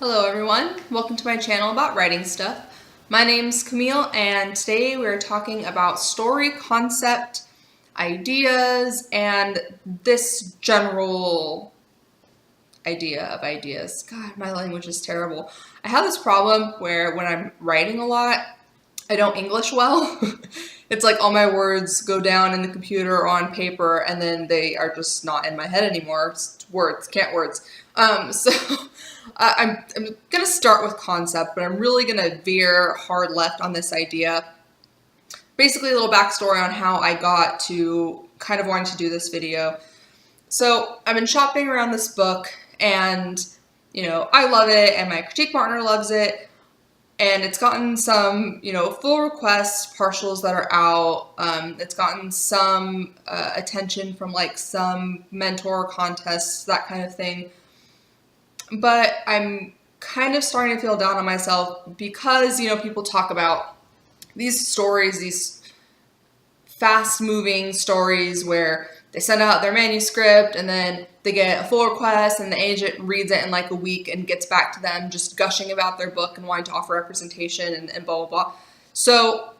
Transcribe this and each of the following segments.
Hello everyone, welcome to my channel about writing stuff. My name's Camille and today we're talking about story concept, ideas, and this general idea of ideas. God, my language is terrible. I have this problem where when I'm writing a lot, I don't English well. It's like all my words go down in the computer or on paper and then they are just not in my head anymore. It's words, can't words. So I'm going to start with concept, but I'm really going to veer hard left on this idea. Basically, a little backstory on how I got to kind of wanting to do this video. So I've been shopping around this book and, I love it and my critique partner loves it. And it's gotten some, full requests, partials that are out. It's gotten some attention from like some mentor contests, that kind of thing. But I'm kind of starting to feel down on myself because, people talk about these stories, these fast-moving stories where they send out their manuscript and then they get a full request and the agent reads it in like a week and gets back to them just gushing about their book and wanting to offer representation and blah, blah, blah. So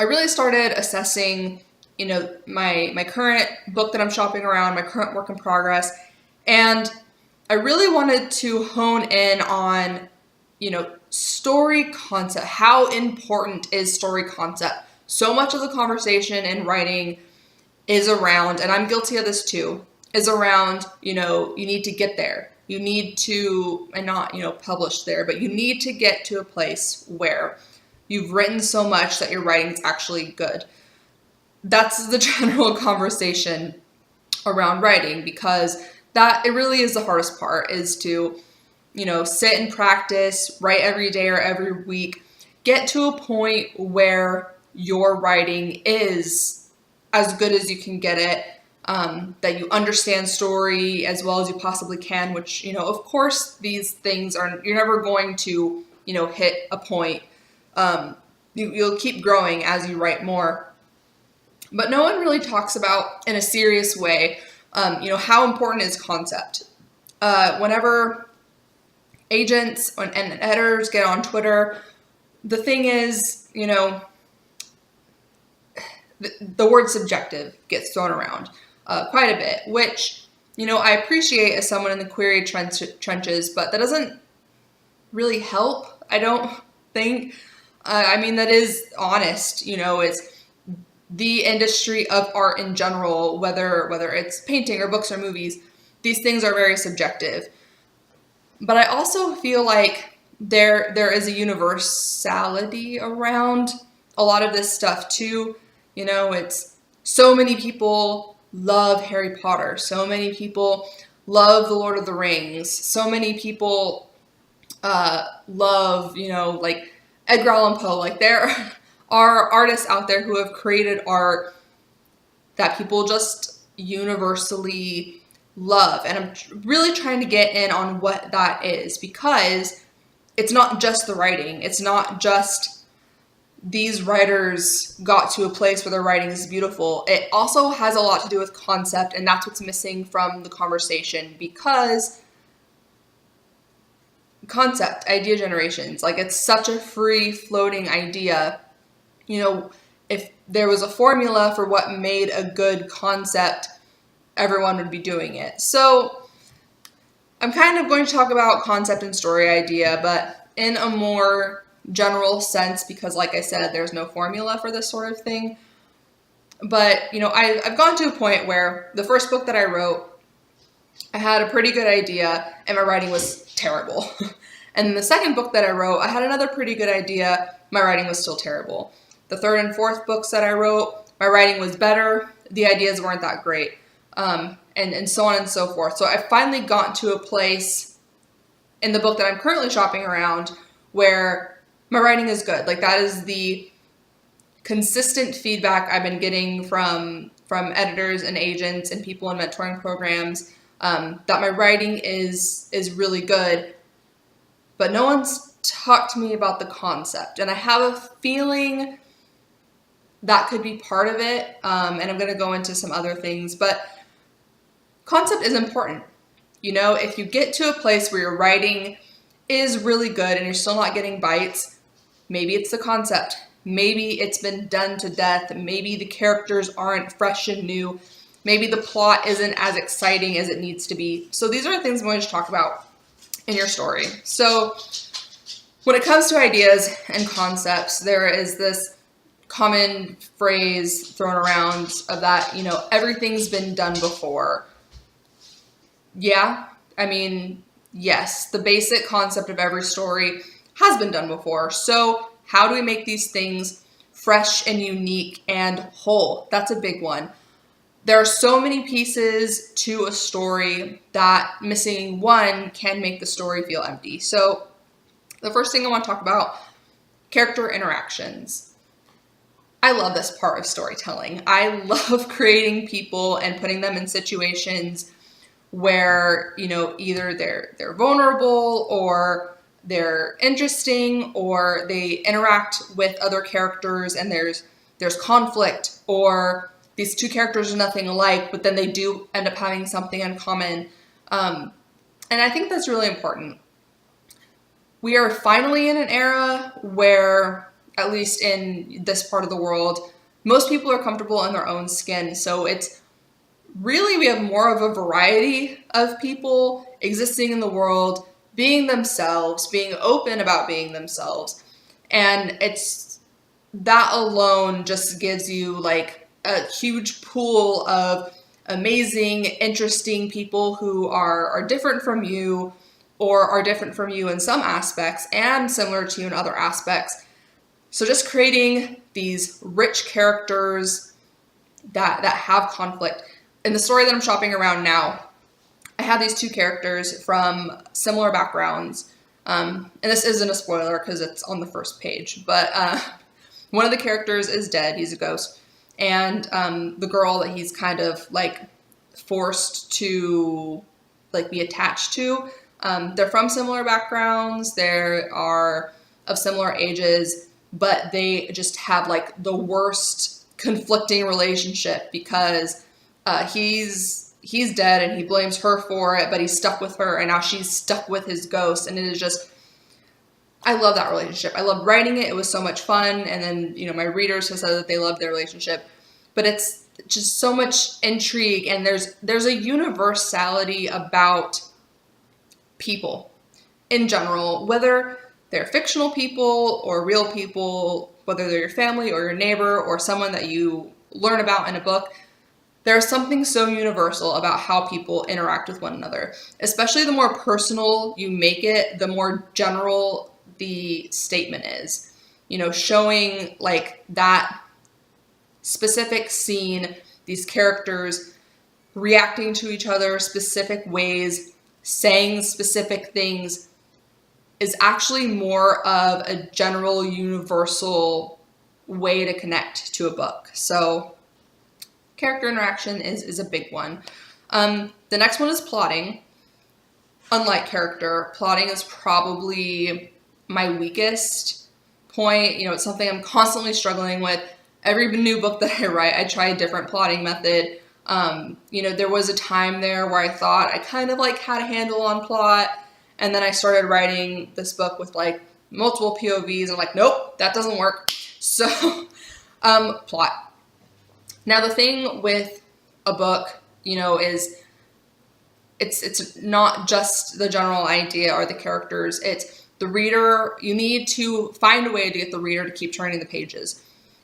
I really started assessing, my current book that I'm shopping around, my current work in progress, and I really wanted to hone in on, story concept. How important is story concept? So much of the conversation in writing is around, and I'm guilty of this too, is around, you need to get there. You need to, and not, publish there, but you need to get to a place where you've written so much that your writing is actually good. That's the general conversation around writing, because that it really is the hardest part, is to, sit and practice, write every day or every week, get to a point where your writing is as good as you can get it, that you understand story as well as you possibly can, which, of course, these things you're never going to, hit a point. You'll keep growing as you write more. But no one really talks about, in a serious way, how important is concept. Whenever agents and editors get on Twitter, the thing is, the word subjective gets thrown around quite a bit, which, I appreciate as someone in the query trenches, but that doesn't really help, I don't think. That is honest, it's the industry of art in general, whether it's painting or books or movies, these things are very subjective. But I also feel like there is a universality around a lot of this stuff too. It's so many people love Harry Potter. So many people love The Lord of the Rings. So many people love, like Edgar Allan Poe. Like there are artists out there who have created art that people just universally love. And I'm really trying to get in on what that is, because it's not just the writing. It's not just these writers got to a place where their writing is beautiful. It also has a lot to do with concept, and that's what's missing from the conversation, because concept, idea generations, like it's such a free floating idea. If there was a formula for what made a good concept, everyone would be doing it. So I'm kind of going to talk about concept and story idea, but in a more general sense, because like I said, there's no formula for this sort of thing. But, I've gone to a point where the first book that I wrote, I had a pretty good idea and my writing was terrible. And the second book that I wrote, I had another pretty good idea, my writing was still terrible. The third and fourth books that I wrote, my writing was better, the ideas weren't that great, and so on and so forth. So I finally got to a place in the book that I'm currently shopping around where my writing is good. Like that is the consistent feedback I've been getting from editors and agents and people in mentoring programs, that my writing is really good, but no one's talked to me about the concept. And I have a feeling that could be part of it. And I'm going to go into some other things, but concept is important. If you get to a place where your writing is really good and you're still not getting bites, maybe it's the concept. Maybe it's been done to death. Maybe the characters aren't fresh and new. Maybe the plot isn't as exciting as it needs to be. So these are the things I'm going to talk about in your story. So when it comes to ideas and concepts, there is this common phrase thrown around of that, everything's been done before. Yeah, I mean, yes, the basic concept of every story has been done before. So how do we make these things fresh and unique and whole? That's a big one. There are so many pieces to a story that missing one can make the story feel empty. So the first thing I want to talk about, character interactions. I love this part of storytelling. I love creating people and putting them in situations where, either they're vulnerable or they're interesting or they interact with other characters and there's conflict, or these two characters are nothing alike, but then they do end up having something in common. And I think that's really important. We are finally in an era where, at least in this part of the world, most people are comfortable in their own skin. So it's really, we have more of a variety of people existing in the world, being themselves, being open about being themselves. And it's that alone just gives you like a huge pool of amazing, interesting people who are different from you or are different from you in some aspects and similar to you in other aspects. So just creating these rich characters that have conflict. In the story that I'm shopping around now, I have these two characters from similar backgrounds. And this isn't a spoiler because it's on the first page, but one of the characters is dead. He's a ghost. And the girl that he's kind of like forced to like be attached to, they're from similar backgrounds. They are of similar ages, but they just have like the worst conflicting relationship because he's dead and he blames her for it, but he's stuck with her and now she's stuck with his ghost. And it is just, I love that relationship. I love writing it. It was so much fun. And then, my readers have said that they love their relationship, but it's just so much intrigue. And there's a universality about people in general, whether they're fictional people or real people, whether they're your family or your neighbor or someone that you learn about in a book. There's something so universal about how people interact with one another, especially the more personal you make it, the more general the statement is, showing like that specific scene, these characters reacting to each other specific ways, saying specific things is actually more of a general universal way to connect to a book. So character interaction is a big one. The next one is plotting. Unlike character, plotting is probably my weakest point. It's something I'm constantly struggling with. Every new book that I write, I try a different plotting method. There was a time there where I thought I kind of like had a handle on plot, and then I started writing this book with like multiple POVs, and I'm like, nope, that doesn't work. So, plot. Now, the thing with a book, is it's not just the general idea or the characters. It's the reader. You need to find a way to get the reader to keep turning the pages.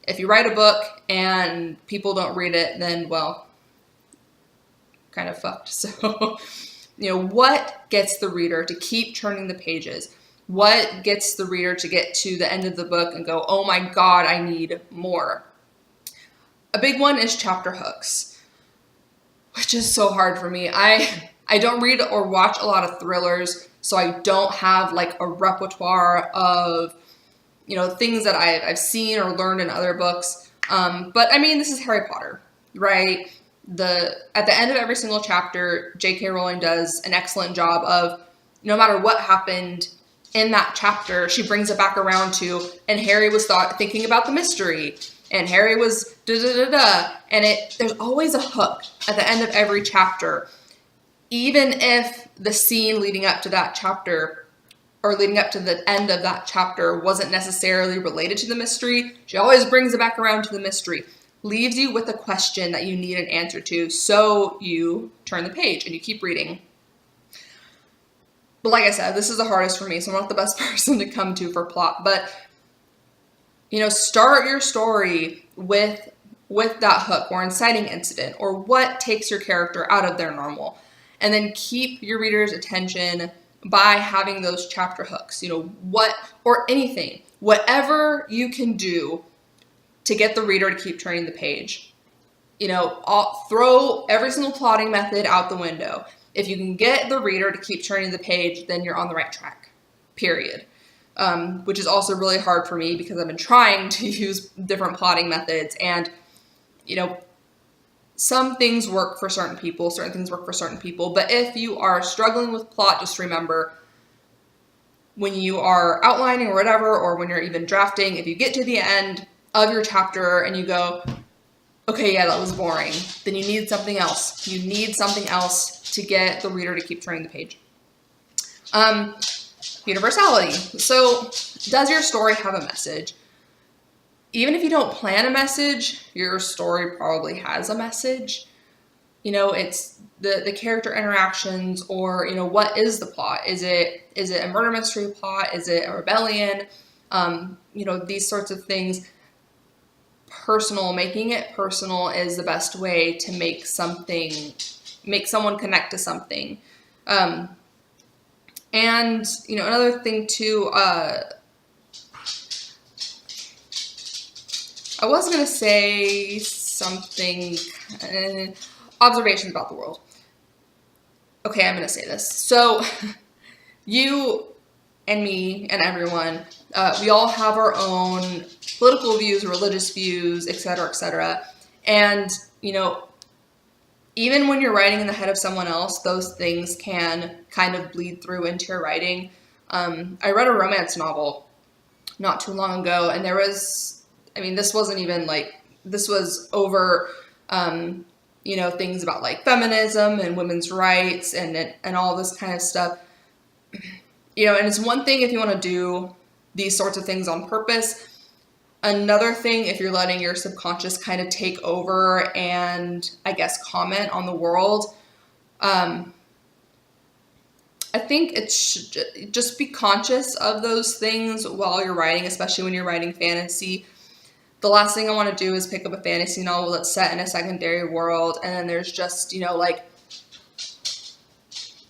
If you write a book and people don't read it, then, well, kind of fucked. So, what gets the reader to keep turning the pages? What gets the reader to get to the end of the book and go, oh my God, I need more? A big one is chapter hooks, which is so hard for me. I don't read or watch a lot of thrillers, so I don't have like a repertoire of, things that I've seen or learned in other books. But I mean, this is Harry Potter, right? At the end of every single chapter, J.K. Rowling does an excellent job of, no matter what happened in that chapter, she brings it back around to, and Harry was thinking about the mystery, and Harry was da-da-da-da, and there's always a hook at the end of every chapter, even if the scene leading up to that chapter or leading up to the end of that chapter wasn't necessarily related to the mystery, she always brings it back around to the mystery. Leaves you with a question that you need an answer to, so you turn the page and you keep reading. But like I said, this is the hardest for me, so I'm not the best person to come to for plot. But, start your story with that hook or inciting incident or what takes your character out of their normal. And then keep your reader's attention by having those chapter hooks, or anything, whatever you can do to get the reader to keep turning the page. I'll throw every single plotting method out the window. If you can get the reader to keep turning the page, then you're on the right track, period. Which is also really hard for me because I've been trying to use different plotting methods, and, some things work for certain people, certain things work for certain people. But if you are struggling with plot, just remember, when you are outlining or whatever, or when you're even drafting, if you get to the end of your chapter and you go, okay, yeah, that was boring, then you need something else. You need something else to get the reader to keep turning the page. Universality. So, does your story have a message? Even if you don't plan a message, your story probably has a message. It's the character interactions, or, what is the plot? Is it a murder mystery plot? Is it a rebellion? These sorts of things. Making it personal is the best way to make someone connect to something. And, another thing too, I was going to say something, observations about the world. Okay, I'm going to say this. So, you and me and everyone, we all have our own political views, religious views, etc., etc. And, even when you're writing in the head of someone else, those things can kind of bleed through into your writing. I read a romance novel not too long ago, and this wasn't even this was over, things about feminism and women's rights and all this kind of stuff. And it's one thing if you want to do these sorts of things on purpose. Another thing, if you're letting your subconscious kind of take over and, I guess, comment on the world. I think just be conscious of those things while you're writing, especially when you're writing fantasy. The last thing I want to do is pick up a fantasy novel that's set in a secondary world, and then there's just,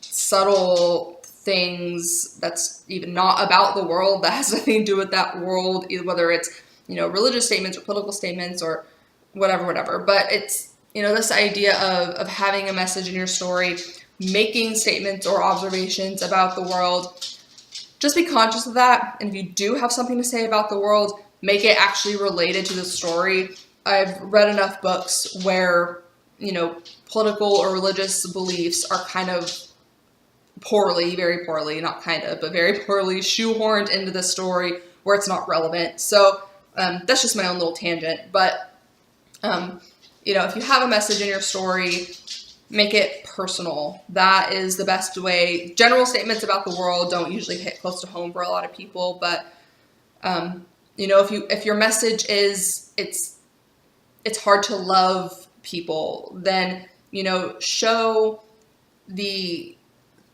subtle things that's even not about the world that has nothing to do with that world, whether it's, religious statements or political statements or whatever. But it's, this idea of having a message in your story, making statements or observations about the world. Just be conscious of that. And if you do have something to say about the world, make it actually related to the story. I've read enough books where, political or religious beliefs are kind of very poorly, not kind of, but very poorly shoehorned into the story where it's not relevant. So that's just my own little tangent. But, if you have a message in your story, make it personal. That is the best way. General statements about the world don't usually hit close to home for a lot of people. But, if your message is, it's hard to love people, then, show the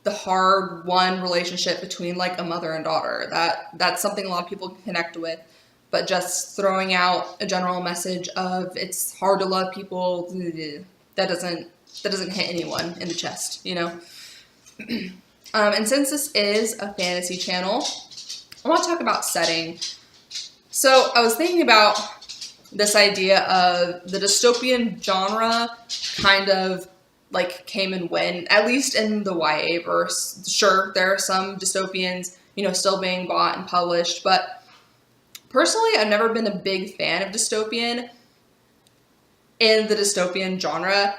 hard-won relationship between a mother and daughter. That's something a lot of people can connect with. But just throwing out a general message of it's hard to love people, that doesn't hit anyone in the chest, And since this is a fantasy channel, I want to talk about setting. So I was thinking about this idea of the dystopian genre kind of came and went, at least in the YA verse. Sure, there are some dystopians, still being bought and published, but personally, I've never been a big fan of dystopian in the dystopian genre.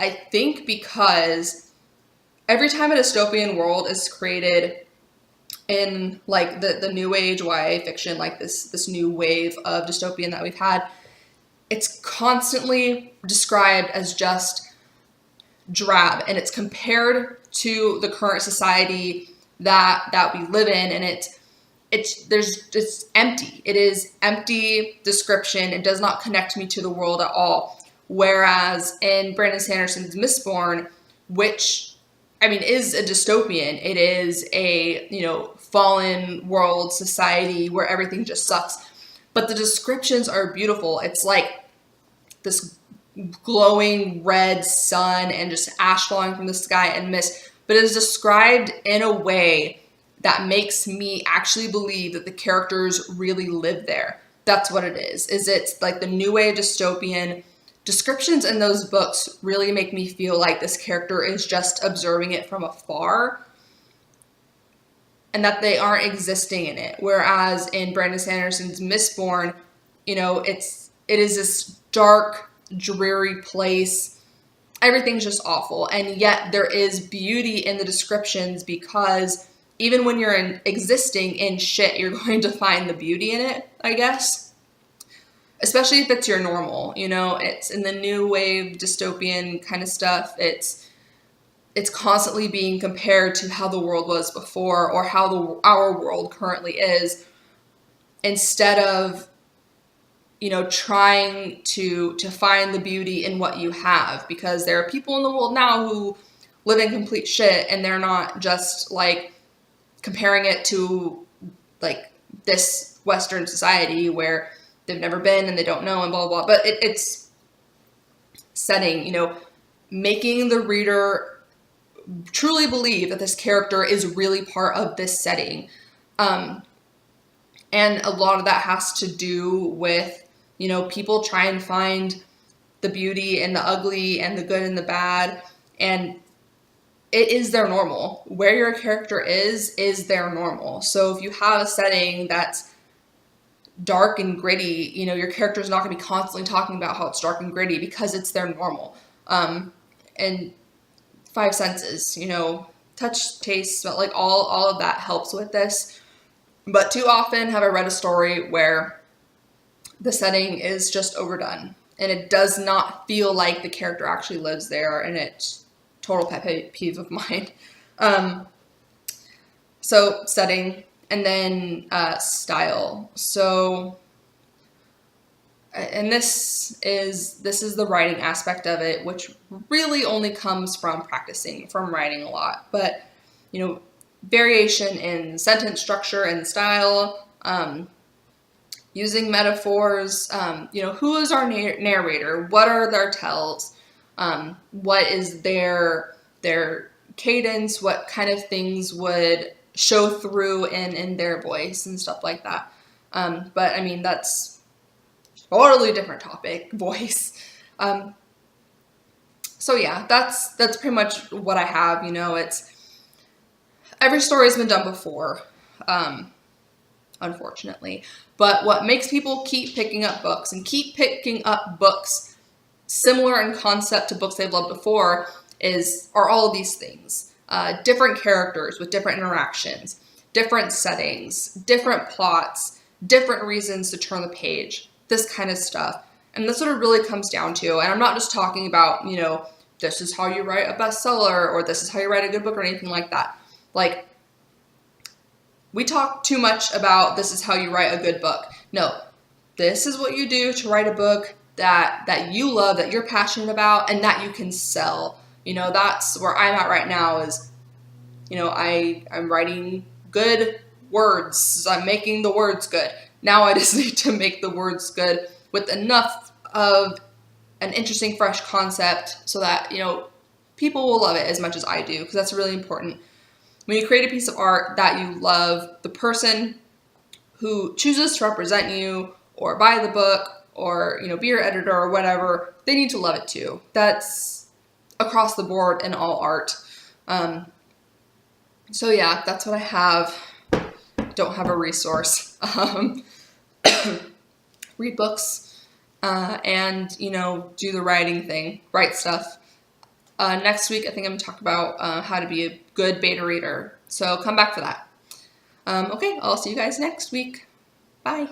I think because every time a dystopian world is created in the new age YA fiction, this new wave of dystopian that we've had, it's constantly described as just drab, and it's compared to the current society that we live in, and it's empty. It is empty description. It does not connect me to the world at all. Whereas in Brandon Sanderson's Mistborn, which I mean is a dystopian, it is a, you know, fallen world society where everything just sucks. But the descriptions are beautiful. It's like this glowing red sun and just ash falling from the sky and mist, but it is described in a way that makes me actually believe that the characters really live there. That's what it is. It's like the new wave dystopian. Descriptions in those books really make me feel like this character is just observing it from afar and that they aren't existing in it. Whereas in Brandon Sanderson's Mistborn, you know, it is this dark, dreary place. Everything's just awful. And yet there is beauty in the descriptions, because even when you're existing in shit, you're going to find the beauty in it, I guess. Especially if it's your normal, you know, it's in the new wave dystopian kind of stuff. It's constantly being compared to how the world was before, or how our world currently is, instead of, you know, trying to find the beauty in what you have, because there are people in the world now who live in complete shit, and they're not just like comparing it to like this Western society where they've never been and they don't know and blah, blah, blah. But it's setting, you know, making the reader truly believe that this character is really part of this setting. And a lot of that has to do with, you know, people try and find the beauty and the ugly and the good and the bad. And it is their normal. Where your character is their normal. So if you have a setting that's dark and gritty, you know, your character is not going to be constantly talking about how it's dark and gritty, because it's their normal. And five senses, you know, touch, taste, smell, like all of that helps with this. But too often have I read a story where the setting is just overdone and it does not feel like the character actually lives there, and it's total pet peeve of mine. So setting. And then style. So, and this is the writing aspect of it, which really only comes from practicing, from writing a lot. But, you know, variation in sentence structure and style, using metaphors, you know, who is our narrator? What are their tells? What is their cadence? What kind of things would show through in their voice and stuff like that. But I mean, that's a totally different topic, voice. So yeah, that's pretty much what I have. You know, it's every story's been done before, unfortunately. But what makes people keep picking up books and keep picking up books similar in concept to books they've loved before are all of these things. Different characters with different interactions, different settings, different plots, different reasons to turn the page, this kind of stuff. And that's what it really comes down to. And I'm not just talking about, you know, this is how you write a bestseller, or this is how you write a good book, or anything like that. Like, we talk too much about this is how you write a good book. No, this is what you do to write a book that you love, that you're passionate about, and that you can sell. You know, that's where I'm at right now is, you know, I'm writing good words. So I'm making the words good. Now I just need to make the words good with enough of an interesting, fresh concept so that, you know, people will love it as much as I do, because that's really important. When you create a piece of art that you love, the person who chooses to represent you or buy the book or, you know, be your editor or whatever, they need to love it too. That's across the board in all art. So yeah, that's what I have. Don't have a resource. Read books, and, you know, do the writing thing, write stuff. Next week, I think I'm going to talk about how to be a good beta reader. So come back for that. Okay, I'll see you guys next week. Bye.